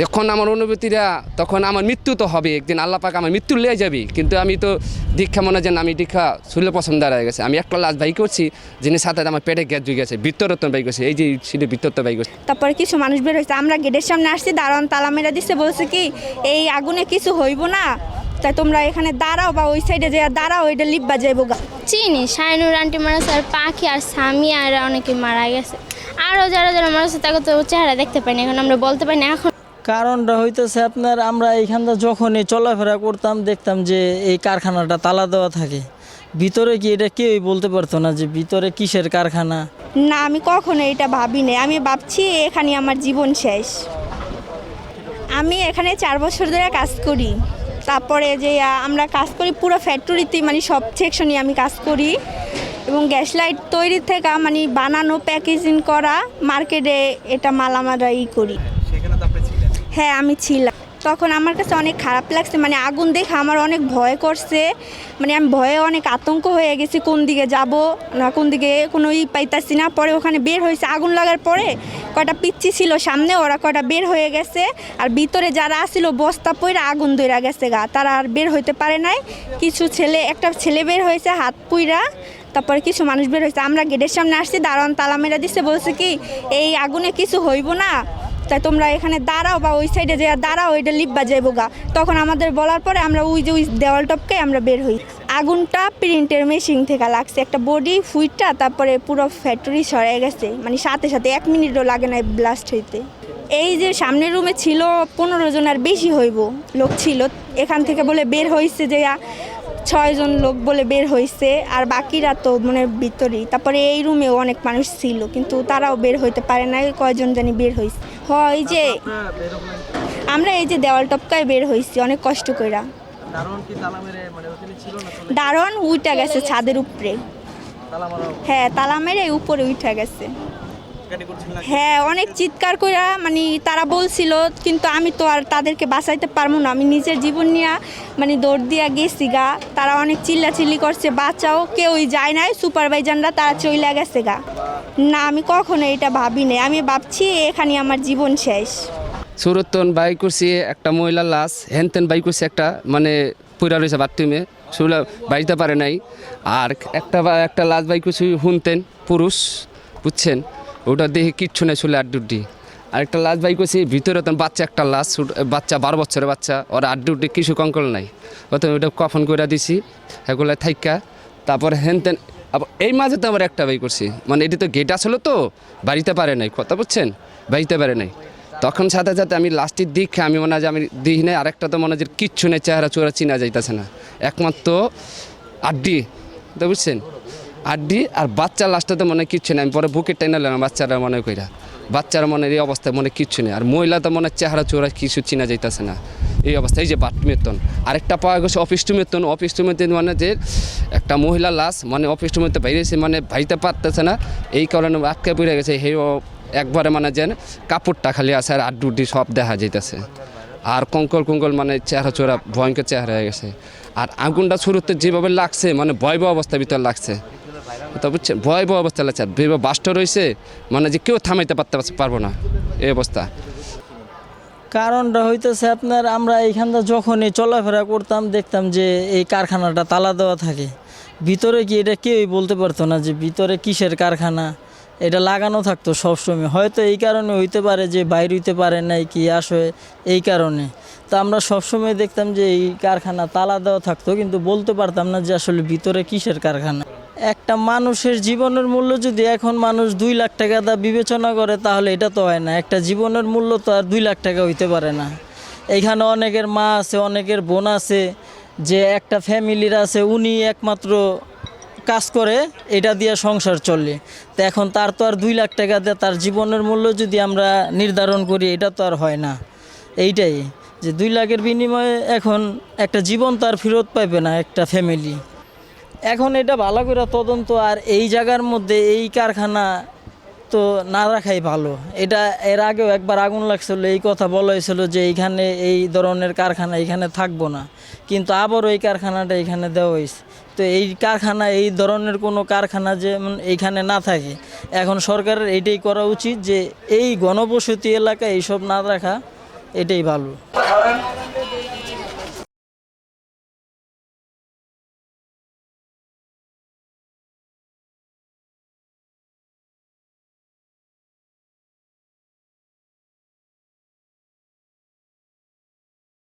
তখন আমার অনুভূতিটা তখন আমার মৃত্যু তো হবে একদিন, আল্লাহ পাক আমার মৃত্যু লিয়ে যাবে, কিন্তু আমি তো দীক্ষা মনে যেন আমি দীক্ষা শুনলে পছন্দ হয়ে গেছে। আমি একটা লাশ বাই করছি, যিনি সাথে আমার পেটে গ্যাস জুই গেছে, বৃত্তরত্ন বাই করছে, এই যে ছিল বৃত্তরত্ন বাই করছে। তারপরে কিছু মানুষ বের হয়েছে, আমরা গেটের সামনে আসছি, দারোয়ান তালা মেরা দিচ্ছে, বলছে কি এই আগুনে কিছু হইব না, তাই তোমরা এখানে দাঁড়াও বা ওই সাইডে যে দাঁড়াও, এটা লিপবা যাইব গা। চিনি শাইনুর আন্টি মারা গেছে, আর পাখি আর সামিয়া আর অনেকে মারা গেছে, আরও যারা যারা মারা গেছে তাকে তো চেহারা দেখতে পাই না, এখন আমরা বলতে পারি না। এখন কারণটা হইতেছে আপনার, আমরা এইখানটা যখনই চলাফেরা করতাম দেখতাম যে এই কারখানাটা তালা দেওয়া থাকে। ভিতরে কি এটা কেউই বলতে পারতো না যে ভিতরে কিসের কারখানা। না, আমি কখনো এটা ভাবি নাই, আমি ভাবছি এখানে আমার জীবন শেষ। আমি এখানে 4 বছর ধরে কাজ করি, তারপরে যে আমরা কাজ করি পুরো ফ্যাক্টরিতে, মানে সব সেকশনই আমি কাজ করি, এবং গ্যাস লাইট তৈরি থেকে মানে বানানো প্যাকেজিং করা মার্কেটে এটা মাল আমরা করি। হ্যাঁ, আমি ছিলাম। তখন আমার কাছে অনেক খারাপ লাগছে, মানে আগুন দেখে আমার অনেক ভয় করছে, মানে আমি ভয়ে অনেক আতঙ্ক হয়ে গেছি, কোন দিকে যাব না কোন দিকে কোনো পাইতাছি না। পরে ওখানে বের হয়েছে, আগুন লাগার পরে কয়টা পিচ্ছি ছিল সামনে, ওরা কয়টা বের হয়ে গেছে, আর ভিতরে যারা আসছিল বস্তা পইরা আগুন ধইরা গেছে গা, তারা আর বের হইতে পারে নাই। কিছু ছেলে, একটা ছেলে বের হয়েছে হাত পুইরা, তারপরে কিছু মানুষ বের হয়েছে। আমরা গেটের সামনে আসছি, দারোয়ান তালা মেরা দিচ্ছে, বলছে কি এই আগুনে কিছু হইব না, তাই তোমরা এখানে দাঁড়াও বা ওই সাইডে যে দাঁড়াও, এটা লিপবা যাইব গা। তখন আমাদের বলার পরে আমরা ওই দেওয়াল টপকে আমরা বের হই। আগুনটা প্রিন্টের মেশিন থেকে লাগছে, একটা বডি ফুইটটা তারপরে পুরো ফ্যাক্টরি সরে গেছে, মানে সাথে সাথে 1 মিনিটও লাগে না ব্লাস্ট হইতে। এই যে সামনের রুমে ছিল 15 জন আর বেশি হইব লোক ছিল, এখান থেকে বলে বের হয়েছে যে 6 জন লোক বলে বের হয়েছে, আর বাকিরা তো মানে ভিতরেই। তারপরে এই রুমেও অনেক মানুষ ছিল, কিন্তু তারাও বের হইতে পারে না, কয়জন জানি বের হয়েছে। হয় যে আমরা এই যে দেওয়াল টপকায় বের হয়েছি অনেক কষ্ট কইরা। দারোয়ান উইঠা গেছে ছাদের উপরে, হ্যাঁ তালা মেরে উপরে উঠা গেছে। হ্যাঁ, অনেক চিৎকার কইরা মানে তারা বলছিল, কিন্তু আমি তো আর তাদেরকে বাঁচাইতে পারবো না, আমি নিজের জীবন নিয়ে মানে দৌড় দিয়া গেছি গা। তারা অনেক চিল্লাচিল্লি করছে, বাঁচাও, কেউই যায় নাই, সুপারভাইজাররা তারা চইলা গেছে গা। না, আমি কখনো এটা ভাবি নাই, আমি ভাবছি এখানে আমার জীবন শেষ। সুরতন বাই করছি একটা মহিলার লাশ, হেনতেন বাই করছি একটা মানে পুরা রয়েছে বাথরুমে, সেগুলো বাড়িতে পারে নাই। আর একটা লাশ বাই করছি শুনতেন পুরুষ, বুঝছেন, ওটা দেখে কিচ্ছু নেই, চলে আড্ডুড্ডি। আর একটা লাশ বাই করছি ভিতরে, তখন বাচ্চা একটা লাশ, বাচ্চা 12 বছরের বাচ্চা, ওরা আড্ডুড্ডি কিছু কঙ্কল নাই, প্রথমে ওটা কফন করে দিছি এগুলো থাইকা। তারপরে হেনতেন এই মাঝে তো আবার একটা বাই করছি, মানে এটি তো গেট আসলো তো বাড়িতে পারে নাই, কথা বুঝছেন, বাড়িতে পারে নাই। তখন সাথে সাথে আমি লাস্টের দিকে আমি মনে হয় যে আমি দিই নাই, আরেকটা তো মনে হয় যে কিচ্ছু নেই, চেহারা চোরা চিনা যাইতেছে না, একমাত্র আড্ডি, তো বুঝছেন, আড্ডি আর বাচ্চা লাস্টে তো মনে কিচ্ছু নেই। আমি পরে বুকে টেনে নিলাম বাচ্চারা মনে কইরা, বাচ্চারা মনে এই অবস্থায় মনে কিচ্ছু নেই, আর মহিলা তো মনে চেহারা চোরা কিছু চিনা যাইতেছে না এই অবস্থা। এই যে বাথরুমের আরেকটা পাওয়া গেছে অফিস টুমের মানে যে একটা মহিলা লাশ মানে অফিস টুমেতে বাইরেছে, মানে ভাইতে পারতেছে না, এই কারণে আটকে পড়ে গেছে। সেই একবারে মানে যেন কাপড়টা খালি আছে, আর আড্ডুড্ডি সব দেখা যাইতেছে, আর কঙ্কল মানে চেহারা চোরা ভয়ঙ্কর চেহারা হয়ে গেছে। আর আগুনটা শুরুতে যেভাবে লাগছে মানে ভয়াবহ অবস্থার ভিতরে লাগছে, তো বুঝছেন, ভয়াবহ অবস্থা লাগছে, বাস্ট রয়েছে, মানে যে কেউ থামাইতে পারবো না এই অবস্থা। কারণটা হইতেছে আপনার, আমরা এইখানটা যখনই চলাফেরা করতাম দেখতাম যে এই কারখানাটা তালা দেওয়া থাকে। ভিতরে কি এটা কেউই বলতে পারতো না যে ভিতরে কিসের কারখানা, এটা লাগানো থাকতো সবসময়। হয়তো এই কারণে হইতে পারে যে বাইরে হইতে পারে নাই কি আসে, এই কারণে তো আমরা সবসময় দেখতাম যে এই কারখানা তালা দেওয়া থাকতো, কিন্তু বলতে পারতাম না যে আসলে ভিতরে কিসের কারখানা। একটা মানুষের জীবনের মূল্য যদি এখন মানুষ 2 লাখ টাকা দা বিবেচনা করে, তাহলে এটা তো হয় না। একটা জীবনের মূল্য তো আর 2 লাখ টাকা হইতে পারে না। এইখানে অনেকের মা আছে, অনেকের বোন আছে, যে একটা ফ্যামিলির আছে, উনি একমাত্র কাজ করে, এটা দিয়ে সংসার চলে। তো এখন তার তো আর 2 লাখ টাকা দিয়ে তার জীবনের মূল্য যদি আমরা নির্ধারণ করি, এটা তো আর হয় না। এইটাই যে 2 লাখের বিনিময়ে এখন একটা জীবন তো আর ফেরত পাইবে না একটা ফ্যামিলি। এখন এটা ভালো করে তদন্ত, আর এই জায়গার মধ্যে এই কারখানা তো না রাখাই ভালো। এটা এর আগেও একবার আগুন লাগছিল, এই কথা বলা হয়েছিল যে এইখানে এই ধরনের কারখানা এখানে থাকবো না, কিন্তু আবারও এই কারখানাটা এখানে দেওয়া হয়েছে। তো এই কারখানা, এই ধরনের কোনো কারখানা যেমন এইখানে না থাকে, এখন সরকারের এইটাই করা উচিত যে এই ঘনবসতি এলাকায় এইসব না রাখা, এটাই ভালো।